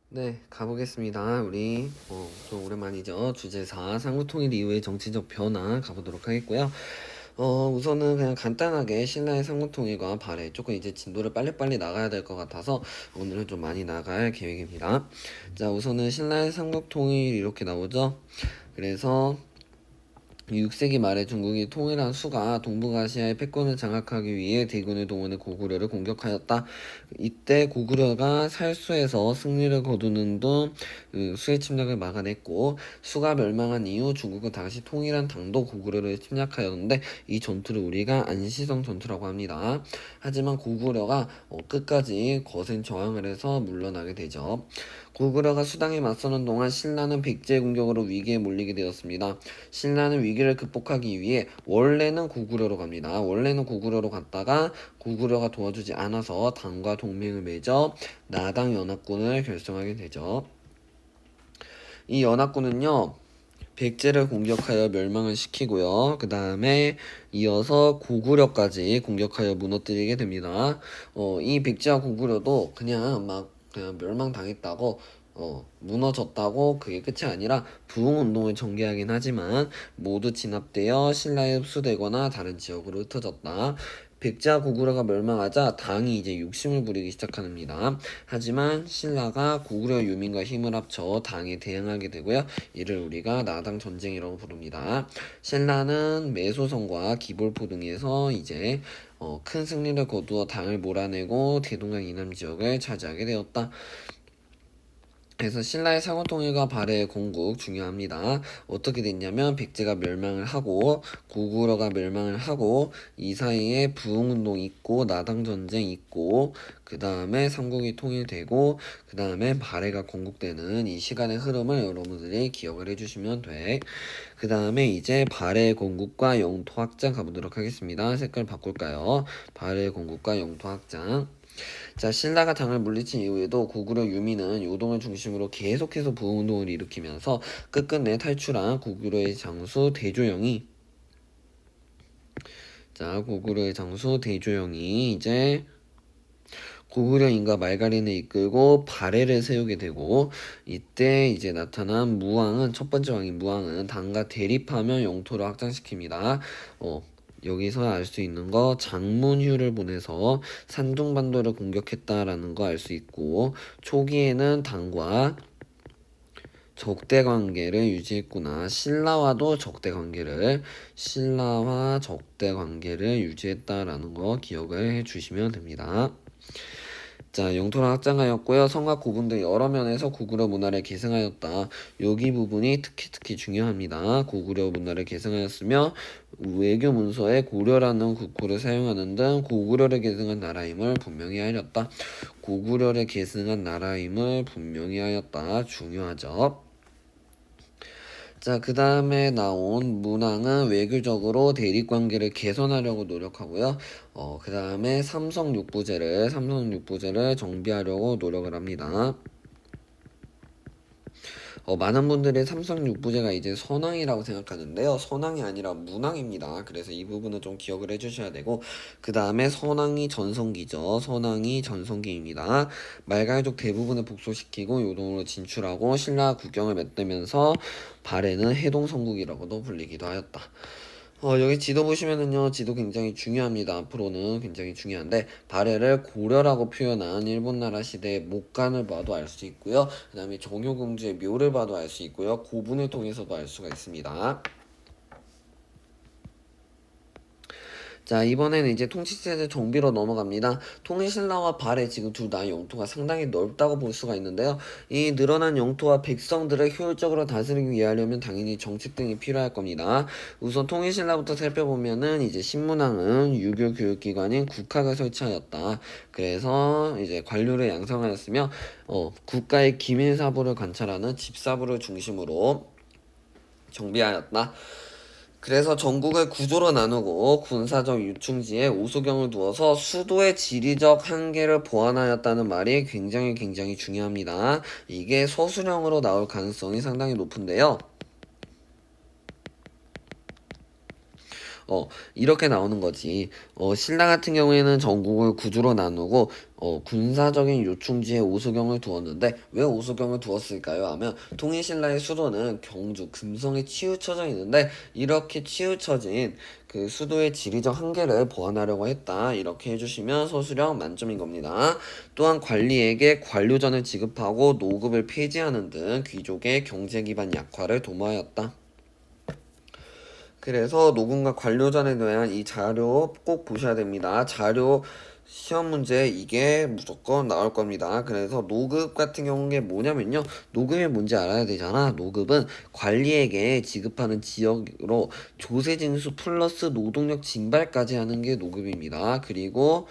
네, 가보겠습니다. 우리 좀 오랜만이죠. 주제 4 상호통일 이후의 정치적 변화 가보도록 하겠고요. 우선은 그냥 간단하게 신라의 상호통일과 발해 조금 이제 진도를 빨리빨리 나가야 될 것 같아서 오늘은 좀 많이 나갈 계획입니다. 자, 우선은 신라의 상호통일 이렇게 나오죠. 그래서 6세기 말에 중국이 통일한 수가 동북아시아의 패권을 장악하기 위해 대군을 동원해 고구려를 공격하였다. 이때 고구려가 살수에서 승리를 거두는 등 수의 침략을 막아냈고, 수가 멸망한 이후 중국은 다시 통일한 당도 고구려를 침략하였는데 이 전투를 우리가 안시성 전투라고 합니다. 하지만 고구려가 끝까지 거센 저항을 해서 물러나게 되죠. 고구려가 수당에 맞서는 동안 신라는 백제의 공격으로 위기에 몰리게 되었습니다. 신라는 위기를 극복하기 위해 원래는 고구려로 갑니다. 원래는 고구려로 갔다가 고구려가 도와주지 않아서 당과 동맹을 맺어 나당 연합군을 결성하게 되죠. 이 연합군은요, 백제를 공격하여 멸망을 시키고요. 그 다음에 이어서 고구려까지 공격하여 무너뜨리게 됩니다. 이 백제와 고구려도 그냥 멸망당했다고 무너졌다고 그게 끝이 아니라 부흥운동을 전개하긴 하지만 모두 진압되어 신라에 흡수되거나 다른 지역으로 흩어졌다. 백제와 고구려가 멸망하자 당이 이제 욕심을 부리기 시작합니다. 하지만 신라가 고구려 유민과 힘을 합쳐 당에 대항하게 되고요. 이를 우리가 나당 전쟁이라고 부릅니다. 신라는 매소성과 기볼포 등에서 이제 큰 승리를 거두어 당을 몰아내고 대동강 이남 지역을 차지하게 되었다. 그래서 신라의 상호통일과 발해의 건국 중요합니다. 어떻게 됐냐면 백제가 멸망을 하고 고구려가 멸망을 하고 이 사이에 부흥운동 있고 나당전쟁 있고 그 다음에 삼국이 통일되고 그 다음에 발해가 건국되는 이 시간의 흐름을 여러분들이 기억을 해주시면 돼. 그 다음에 이제 발해 건국과 영토 확장 가보도록 하겠습니다. 색깔 바꿀까요? 발해 건국과 영토 확장. 자, 신라가 당을 물리친 이후에도 고구려 유민은 요동을 중심으로 계속해서 부흥운동을 일으키면서 끝끝내 탈출한 고구려의 장수 대조영이 이제 고구려 인가 말가린을 이끌고 발해를 세우게 되고, 이때 이제 나타난 무왕은, 첫 번째 왕인 무왕은 당과 대립하며 영토를 확장시킵니다. 여기서 알 수 있는 거, 장문휴를 보내서 산둥반도를 공격했다라는 거 알 수 있고, 초기에는 당과 적대 관계를 유지했구나. 신라와 적대 관계를 유지했다라는 거 기억을 해주시면 됩니다. 자, 영토를 확장하였고요. 성과 고분 등 여러 면에서 고구려 문화를 계승하였다. 여기 부분이 특히 중요합니다. 고구려 문화를 계승하였으며 외교 문서에 고려라는 국호를 사용하는 등 고구려를 계승한 나라임을 분명히 하였다. 고구려를 계승한 나라임을 분명히 하였다. 중요하죠. 자, 그 다음에 나온 문왕은 외교적으로 대립관계를 개선하려고 노력하고요. 그 다음에 삼성육부제를 정비하려고 노력을 합니다. 많은 분들이 삼성육부제가 이제 선왕이라고 생각하는데요. 선왕이 아니라 문왕입니다. 그래서 이 부분은 좀 기억을 해주셔야 되고, 그 다음에 선왕이 전성기입니다. 말갈족 대부분을 복소시키고 요동으로 진출하고 신라 국경을 맺으면서 발해는 해동성국이라고도 불리기도 하였다. 여기 지도 보시면은요, 지도 굉장히 중요합니다. 앞으로는 굉장히 중요한데, 발해를 고려라고 표현한 일본 나라 시대의 목간을 봐도 알 수 있고요. 그 다음에 정효공주의 묘를 봐도 알 수 있고요. 고분을 통해서도 알 수가 있습니다. 자, 이번에는 이제 통치체제 정비로 넘어갑니다. 통일신라와 발해 지금 둘 다 영토가 상당히 넓다고 볼 수가 있는데요. 이 늘어난 영토와 백성들을 효율적으로 다스리기 위해 하려면 당연히 정책 등이 필요할 겁니다. 우선 통일신라부터 살펴보면은 이제 신문왕은 유교 교육기관인 국학을 설치하였다. 그래서 이제 관료를 양성하였으며 국가의 기밀사부를 관찰하는 집사부를 중심으로 정비하였다. 그래서 전국을 구조로 나누고 군사적 유충지에 오소경을 두어서 수도의 지리적 한계를 보완하였다는 말이 굉장히 중요합니다. 이게 서술형으로 나올 가능성이 상당히 높은데요. 이렇게 나오는 거지. 신라 같은 경우에는 전국을 구조로 나누고 군사적인 요충지에 오수경을 두었는데 왜 오수경을 두었을까요? 하면 통일신라의 수도는 경주 금성에 치우쳐져 있는데 이렇게 치우쳐진 그 수도의 지리적 한계를 보완하려고 했다. 이렇게 해주시면 서술형 만점인 겁니다. 또한 관리에게 관료전을 지급하고 노급을 폐지하는 등 귀족의 경제기반 약화를 도모하였다. 그래서 노금과 관료전에 대한 이 자료 꼭 보셔야 됩니다. 자료 시험 문제 이게 무조건 나올 겁니다. 그래서 노급 같은 경우는 뭐냐면요. 노급이 뭔지 알아야 되잖아. 노급은 관리에게 지급하는 지역으로 조세 징수 플러스 노동력 징발까지 하는 게 노급입니다. 그리고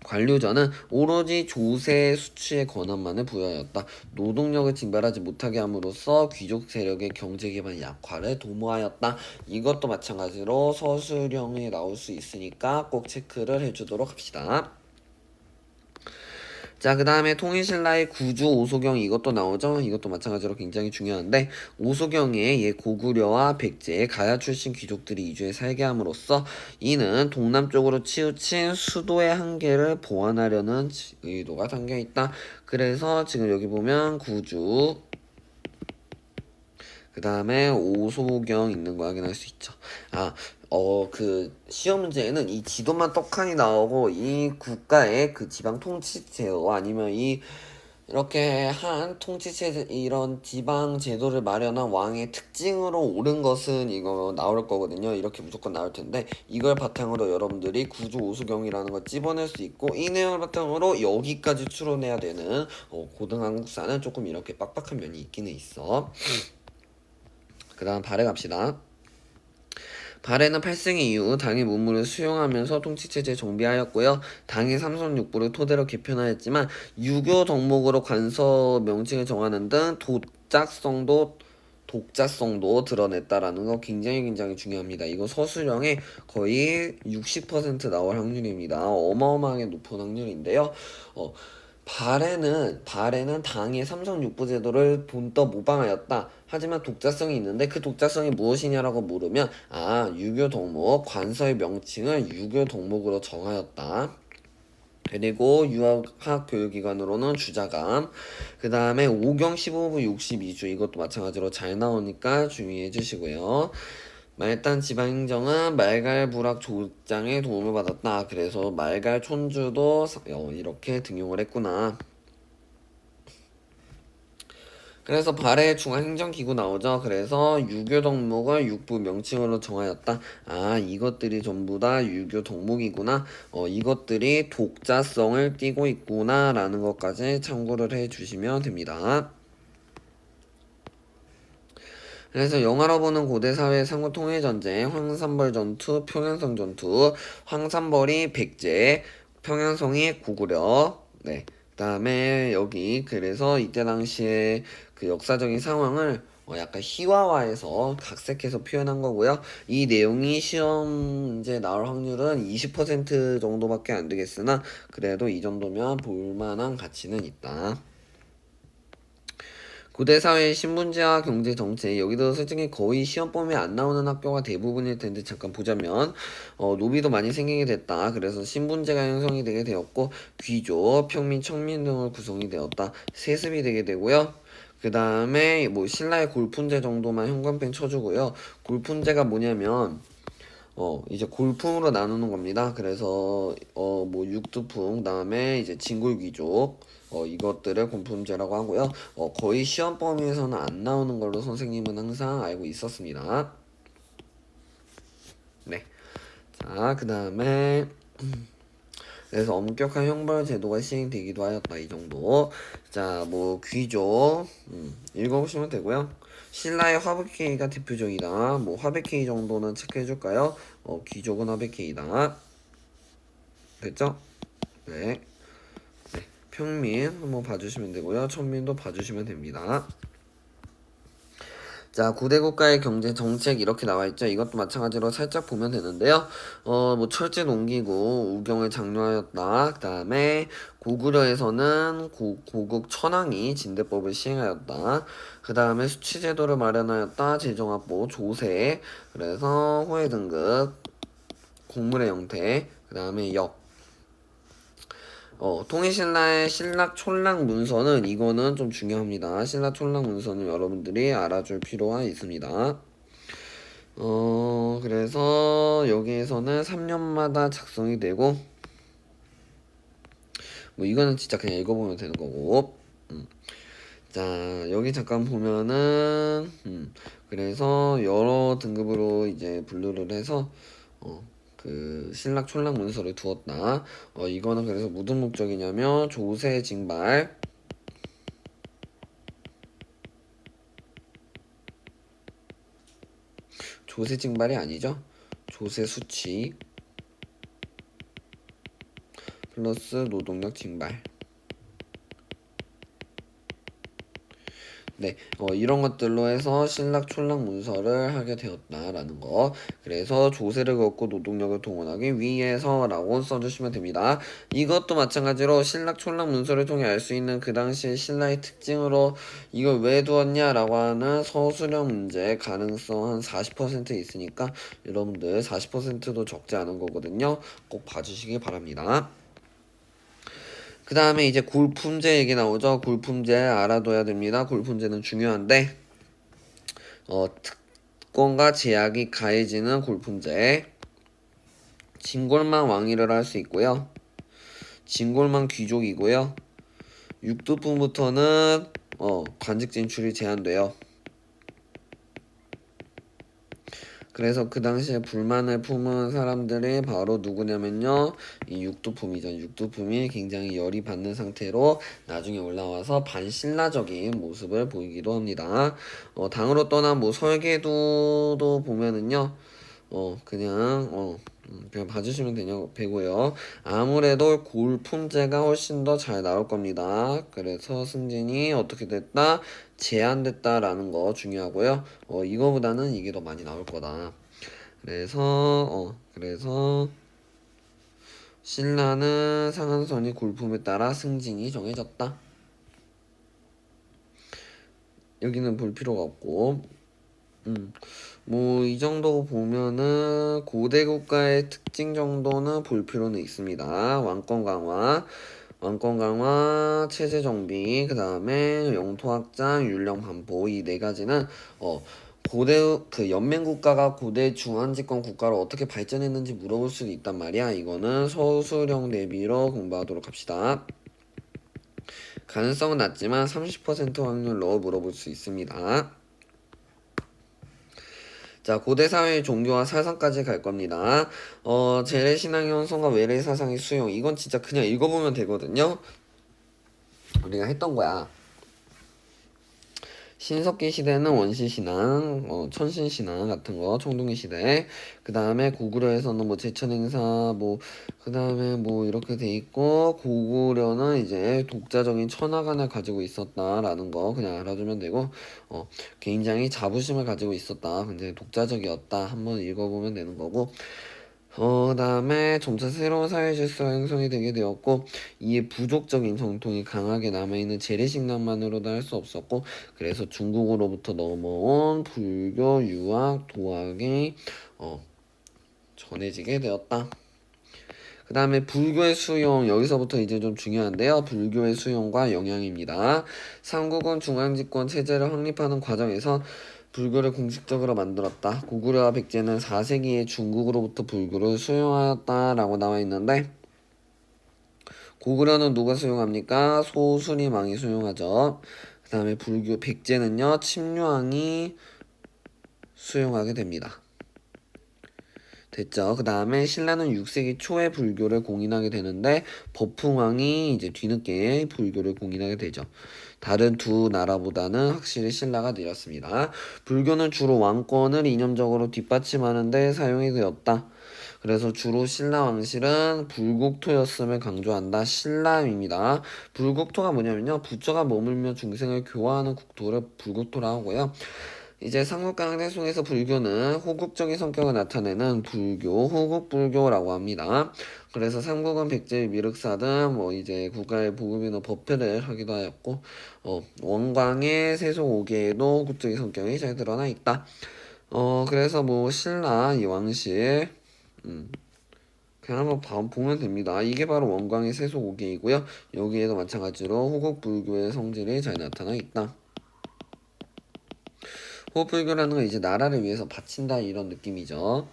관료전은 오로지 조세 수취의 권한만을 부여하였다. 노동력을 징발하지 못하게 함으로써 귀족 세력의 경제 기반 약화를 도모하였다. 이것도 마찬가지로 서술형에 나올 수 있으니까 꼭 체크를 해주도록 합시다. 자, 그 다음에 통일신라의 구주 오소경 이것도 나오죠. 이것도 마찬가지로 굉장히 중요한데 오소경에 고구려와 백제, 가야 출신 귀족들이 이주해 살게 함으로써 이는 동남쪽으로 치우친 수도의 한계를 보완하려는 의도가 담겨있다. 그래서 지금 여기 보면 구주 그 다음에 오소경 있는 거 확인할 수 있죠. 그 시험 문제에는 이 지도만 떡하니 나오고 이 국가의 그 지방 통치제도 아니면 이렇게 한 통치체 이런 지방 제도를 마련한 왕의 특징으로 옳은 것은 이거 나올 거거든요. 이렇게 무조건 나올 텐데 이걸 바탕으로 여러분들이 구주 오수경이라는 걸 집어낼 수 있고 이 내용을 바탕으로 여기까지 추론해야 되는 고등 한국사는 조금 이렇게 빡빡한 면이 있기는 있어. 그 다음 발해 갑시다. 발해는 8승 이후 당의 문물을 수용하면서 통치체제 정비하였고요. 당의 삼성육부를 토대로 개편하였지만 유교 덕목으로 관서 명칭을 정하는 등 독자성도 드러냈다라는 거 굉장히 중요합니다. 이거 서술형에 거의 60% 나올 확률입니다. 어마어마하게 높은 확률인데요. 발해는 당의 삼성육부 제도를 본떠 모방하였다. 하지만 독자성이 있는데 그 독자성이 무엇이냐라고 물으면 유교 덕목 관서의 명칭을 유교 덕목으로 정하였다. 그리고 유학 교육기관으로는 주자감 그 다음에 5경 15부 62주 이것도 마찬가지로 잘 나오니까 주의해 주시고요. 말단 지방행정은 말갈부락 조장의 도움을 받았다. 그래서 말갈 촌주도 이렇게 등용을 했구나. 그래서 발해 중앙행정기구 나오죠. 그래서 유교 덕목을 육부 명칭으로 정하였다. 이것들이 전부 다 유교 덕목이구나. 이것들이 독자성을 띠고 있구나 라는 것까지 참고를 해주시면 됩니다. 그래서 영화로 보는 고대사회 상호통일전쟁, 황산벌 전투, 평양성 전투, 황산벌이 백제, 평양성이 고구려, 네. 그 다음에 여기 그래서 이때 당시에 그 역사적인 상황을 약간 희화화해서 각색해서 표현한 거고요. 이 내용이 시험 문제 나올 확률은 20% 정도밖에 안 되겠으나 그래도 이 정도면 볼만한 가치는 있다. 고대사회의 신분제와 경제정책 여기도 솔직히 거의 시험 범위에 안 나오는 학교가 대부분일 텐데 잠깐 보자면 노비도 많이 생기게 됐다. 그래서 신분제가 형성이 되게 되었고 귀족, 평민, 청민 등으로 구성이 되었다. 세습이 되게 되고요. 그 다음에 뭐 신라의 골품제 정도만 현관펜 쳐주고요. 골품제가 뭐냐면 이제 골품으로 나누는 겁니다. 그래서 뭐 육두품 그다음에 이제 진골귀족 이것들을 골품제라고 하고요. 거의 시험 범위에서는 안 나오는 걸로 선생님은 항상 알고 있었습니다. 네. 자, 그다음에 그래서 엄격한 형벌 제도가 시행되기도 하였다. 이 정도. 자, 뭐 귀족 읽어보시면 되고요. 신라의 화백회의가 대표적이다. 뭐 화백회의 정도는 체크해줄까요? 귀족은 화백회의다. 됐죠? 네. 평민 한번 봐주시면 되고요. 천민도 봐주시면 됩니다. 자, 구대국가의 경제 정책 이렇게 나와 있죠. 이것도 마찬가지로 살짝 보면 되는데요. 뭐 철제 농기구 우경을 장려하였다. 그 다음에 고구려에서는 고국 천황이 진대법을 시행하였다. 그 다음에 수치제도를 마련하였다. 재정합보 조세. 그래서 호혜 등급, 공물의 형태. 그 다음에 역. 통일신라의 신라촌락 문서는 이거는 좀 중요합니다. 신라촌락 문서는 여러분들이 알아줄 필요가 있습니다. 그래서 여기에서는 3년마다 작성이 되고, 뭐 이거는 진짜 그냥 읽어보면 되는 거고. 자, 여기 잠깐 보면은, 그래서 여러 등급으로 이제 분류를 해서, 그 신라촌락 문서를 두었다. 이거는 그래서 무슨 목적이냐면 조세 징발, 조세 징발이 아니죠. 조세 수치 플러스 노동력 징발. 네, 이런 것들로 해서 신라촌락 문서를 하게 되었다라는 거. 그래서 조세를 걷고 노동력을 동원하기 위해서라고 써주시면 됩니다. 이것도 마찬가지로 신라촌락 문서를 통해 알 수 있는 그 당시 신라의 특징으로 이걸 왜 두었냐라고 하는 서술형 문제 가능성 한 40% 있으니까 여러분들 40%도 적지 않은 거거든요. 꼭 봐주시기 바랍니다. 그 다음에 이제 골품제 얘기 나오죠. 골품제 알아둬야 됩니다. 골품제는 중요한데 특권과 제약이 가해지는 골품제. 진골만 왕위를 할 수 있고요. 진골만 귀족이고요. 육두품부터는 관직 진출이 제한돼요. 그래서 그 당시에 불만을 품은 사람들이 바로 누구냐면요. 이 육두품이죠. 육두품이 굉장히 열이 받는 상태로 나중에 올라와서 반신라적인 모습을 보이기도 합니다. 당으로 떠난 뭐 설계도도 보면은요. 그냥 봐주시면 되고요. 아무래도 골품제가 훨씬 더 잘 나올 겁니다. 그래서 승진이 어떻게 됐다? 제한됐다라는 거 중요하고요. 이거보다는 이게 더 많이 나올 거다. 그래서 신라는 상한선이 골품에 따라 승진이 정해졌다. 여기는 볼 필요가 없고, 뭐 이 정도 보면은 고대 국가의 특징 정도는 볼 필요는 있습니다. 왕권 강화, 체제 정비, 그 다음에 영토 확장, 율령 반포 이 네 가지는 고대 그 연맹 국가가 고대 중앙집권 국가로 어떻게 발전했는지 물어볼 수도 있단 말이야. 이거는 서술형 대비로 공부하도록 합시다. 가능성은 낮지만 30% 확률로 물어볼 수 있습니다. 자, 고대 사회의 종교와 사상까지 갈 겁니다. 재래신앙의 현성과 외래사상의 수용. 이건 진짜 그냥 읽어보면 되거든요. 우리가 했던 거야. 신석기 시대는 원시신앙, 천신신앙 같은 거, 청동기 시대. 그 다음에 고구려에서는 뭐 제천행사, 그 다음에 뭐 이렇게 돼 있고, 고구려는 이제 독자적인 천하관을 가지고 있었다라는 거 그냥 알아두면 되고, 굉장히 자부심을 가지고 있었다. 근데 독자적이었다. 한번 읽어보면 되는 거고, 다음에 점차 새로운 사회 질서가 형성이 되게 되었고 이에 부족적인 정통이 강하게 남아있는 재래식량만으로도 할 수 없었고 그래서 중국으로부터 넘어온 불교, 유학, 도학이 전해지게 되었다. 그 다음에 불교의 수용 여기서부터 이제 좀 중요한데요. 불교의 수용과 영향입니다. 삼국은 중앙집권 체제를 확립하는 과정에서 불교를 공식적으로 만들었다. 고구려와 백제는 4세기에 중국으로부터 불교를 수용하였다라고 나와 있는데 고구려는 누가 수용합니까? 소수림왕이 수용하죠. 그 다음에 불교 백제는요. 침류왕이 수용하게 됩니다. 됐죠. 그 다음에 신라는 6세기 초에 불교를 공인하게 되는데 버풍왕이 이제 뒤늦게 불교를 공인하게 되죠. 다른 두 나라보다는 확실히 신라가 느렸습니다. 불교는 주로 왕권을 이념적으로 뒷받침하는데 사용이 되었다. 그래서 주로 신라 왕실은 불국토였음을 강조한다. 신라입니다. 불국토가 뭐냐면요. 부처가 머물며 중생을 교화하는 국토를 불국토라고 하고요. 이제 삼국강대 속에서 불교는 호국적인 성격을 나타내는 불교, 호국불교라고 합니다. 그래서 삼국은 백제, 미륵사 등 이제 국가의 보급이나 법회를 하기도 하였고, 원광의 세속 5개에도 호국적인 성격이 잘 드러나 있다. 그래서 신라 이 왕실, 그냥 한번 보면 됩니다. 이게 바로 원광의 세속 5개이고요. 여기에도 마찬가지로 호국불교의 성질이 잘 나타나 있다. 호국불교라는 건 이제 나라를 위해서 바친다 이런 느낌이죠.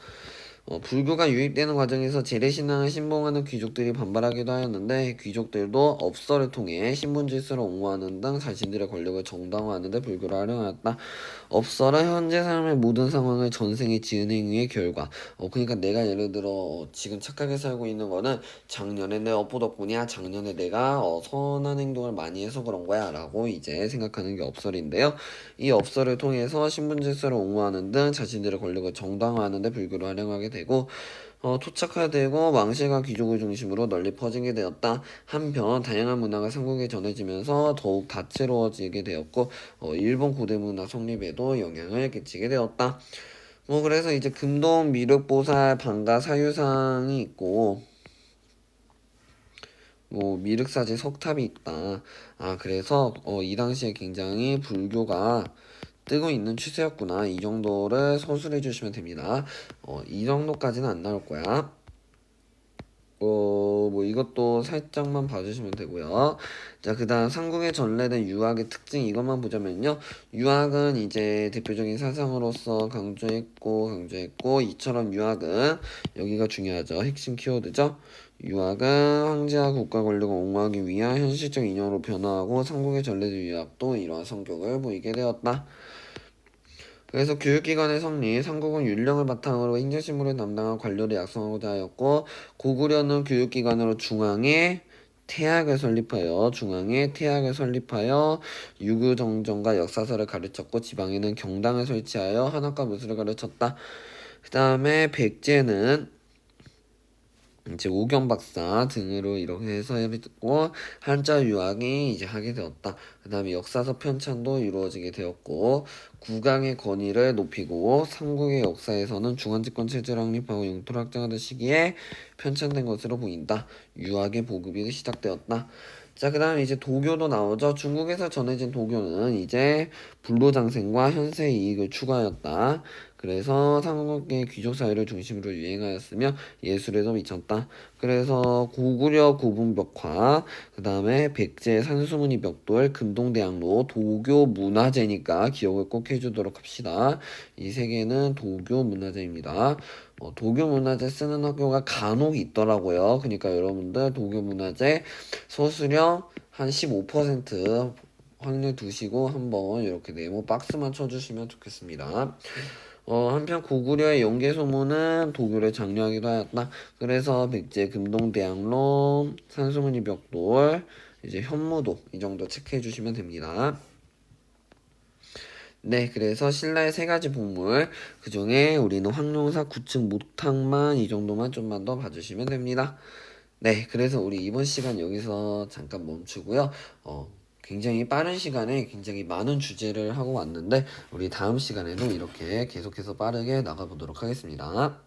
불교가 유입되는 과정에서 재래신앙을 신봉하는 귀족들이 반발하기도 하였는데 귀족들도 업서를 통해 신분질서를 옹호하는 등 자신들의 권력을 정당화하는 데 불교를 활용하였다. 업서는 현재 삶의 모든 상황을 전생의 지은 행위의 결과. 그러니까 내가 예를 들어 지금 착하게 살고 있는 거는 작년에 내 업보 덕분이야. 작년에 내가 선한 행동을 많이 해서 그런 거야 라고 이제 생각하는 게 업설인데요. 이 업설을 통해서 신분질서를 옹호하는 등 자신들의 권력을 정당화하는 데 불교를 활용하게 되고 토착화되고 왕실과 귀족을 중심으로 널리 퍼지게 되었다. 한편 다양한 문화가 삼국에 전해지면서 더욱 다채로워지게 되었고 일본 고대 문화 성립에도 영향을 끼치게 되었다. 그래서 이제 금동, 미륵보살, 방가, 사유상이 있고 미륵사지 석탑이 있다. 그래서 이 당시에 굉장히 불교가 뜨고 있는 추세였구나. 이 정도를 서술해 주시면 됩니다. 이 정도까지는 안 나올 거야. 이것도 살짝만 봐주시면 되고요. 자, 그 다음 삼국에 전래된 유학의 특징 이것만 보자면요. 유학은 이제 대표적인 사상으로서 강조했고, 이처럼 유학은 여기가 중요하죠. 핵심 키워드죠. 유학은 황제와 국가 권력을 옹호하기 위한 현실적 인형으로 변화하고 삼국에 전래된 유학도 이러한 성격을 보이게 되었다. 그래서 교육기관의 성리, 삼국은 윤령을 바탕으로 행정신문을 담당한 관료를 양성하고자 하였고 고구려는 교육기관으로 중앙에 태학을 설립하여 유교정정과 역사서를 가르쳤고 지방에는 경당을 설치하여 한학과 무술을 가르쳤다. 그 다음에 백제는 이제 오경박사 등으로 이렇게 해서 했고 한자 유학이 이제 하게 되었다. 그 다음에 역사서 편찬도 이루어지게 되었고 국왕의 권위를 높이고 삼국의 역사에서는 중앙집권 체제를 확립하고 영토를 확장하던 시기에 편찬된 것으로 보인다. 유학의 보급이 시작되었다. 자, 그 다음에 이제 도교도 나오죠. 중국에서 전해진 도교는 이제 불로장생과 현세 이익을 추구하였다. 그래서 삼국의 귀족 사회를 중심으로 유행하였으며 예술에도 미쳤다. 그래서 고구려 고분벽화, 그 다음에 백제 산수무늬 벽돌, 금동대학로, 도교 문화재니까 기억을 꼭 해주도록 합시다. 이 세 개는 도교 문화재입니다. 도교 문화재 쓰는 학교가 간혹 있더라고요. 그러니까 여러분들 도교 문화재 서술형 한 15% 확률 두시고 한번 이렇게 네모 박스만 쳐주시면 좋겠습니다. 한편 고구려의 연개소문은 도교를 장려하기도 하였다. 그래서 백제 금동대학로, 산수무늬 벽돌, 이제 현무도 이 정도 체크해 주시면 됩니다. 네, 그래서 신라의 3가지 보물 그 중에 우리는 황룡사 9층 목탁만 이 정도만 좀만 더 봐주시면 됩니다. 네, 그래서 우리 이번 시간 여기서 잠깐 멈추고요. 굉장히 빠른 시간에 굉장히 많은 주제를 하고 왔는데 우리 다음 시간에도 이렇게 계속해서 빠르게 나가보도록 하겠습니다.